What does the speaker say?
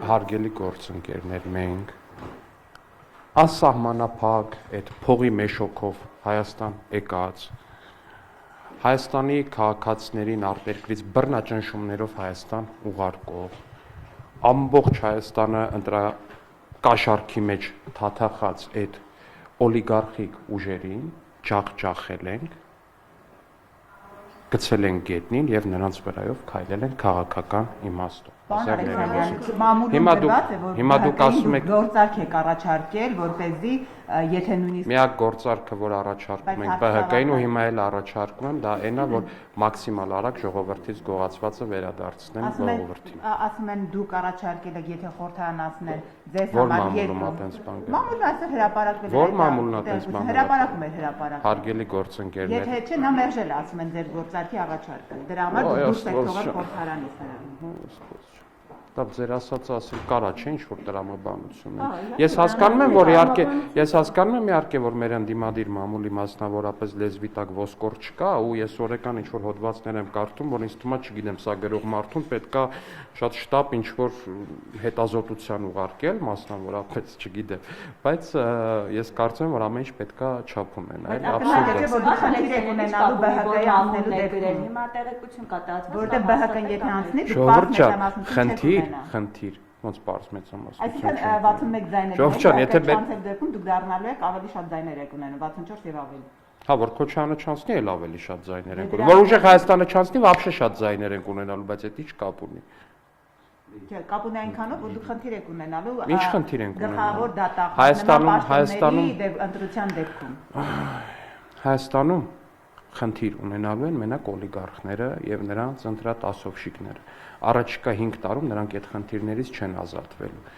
Հարգելի գործընկերներ մենք անսահմանափակ այդ փողի մեշոքով Հայաստան եկած Հայաստանի քաղաքացիներին արտերկրից բռնաճնշումներով Հայաստան ուղարկող ամբողջ Հայաստանը ընտրակաշառքի մեջ թաթախած այդ օլիգարխիկ ուժերին ջախջախել ենք, գցել են գետնին եւ նրանց վրայով քայլել են քաղաքական իմաստով։ Հիմա դուք ասում եք գործարք եք առաջարկել, որպեսզի եթե նույնիսկ միակ գործարքը, որ առաջարկում ենք ԲՀԿ-ին ու հիմա էլ առաջարկում եմ, դա այնա, որ մաքսիմալ արագ ժողովրդից գողացվածը վերադարձնեն ժողովրդին։ Ասում են դուք առաջարկել եք, եթե խորհրդարանացնել ձեզ Որ համար մամուլում այդպես բան կա։ Մամուլը ասել հրապարակվել է։ Որ մամուլն այդպես բան։ Հրապարակում է հրապարակ։ Հարգելի գործընկերներ։ Եթե չէ, նա մերժել է, ասում են ձեր գործարքի առաջարկը։ Դրա համար դուք դուրս եք թողել խորհրդարանից։ Դա ձեր ասածը ասել կարա չէ ինչ որ տրամաբանություն է։ Ես հասկանում եմ, որ իհարկե որ մեր ընդդիմադիր մամուլի մասնավորապես լեզվի տակ ոսկոր չկա ու ես օրական ինչ որ հոդվածներ եմ կարդում, որ ինձ թվում է, չգիտեմ, սա գրող մարդուն պետքա շատ շտապ ինչ որ հետազոտության ուղարկել, մասնավորապես, չգիտեմ, բայց ես կարծում եմ, որ ամեն ինչ պետքա չափ ունենա, հիմա տեղեկություն կա տված, որտեղ ԲՀԿ-ն եթե անցնի, Ժողովուրդ, խնդիր, ոնց պարզ մեծամասնություն։ Այսինքն 61 ձայներ։ Ժողովուրդ, եթե դեպքում դուք դառնալու եք ավելի շատ ձայներ եք ունենում, 64 եւ ավելի։ Հա, որ Քոչարյանը չանցնի, էլ ավելի շատ ձայներ ենք ունենալու։ Որ ուժեղ Հայաստանը չանցնի, вообще շատ ձայներ ենք ունենալու, բայց դա ի՞նչ կապ ունի։ Կապ ունի այնքանով, որ դուք խնդիր եք ունենալու։ Ինչ խնդիր ենք ունենալու։ Գլխավոր դատախազների ընտրության դեպքում։ Հայաստանում խնդիր ունենալու են մենակ օլիգարխները եւ նրանց ընտրած ասովշիկները։ Առաջիկա 5 տարում նրանք այդ խնդիրներից չեն ազատվելու։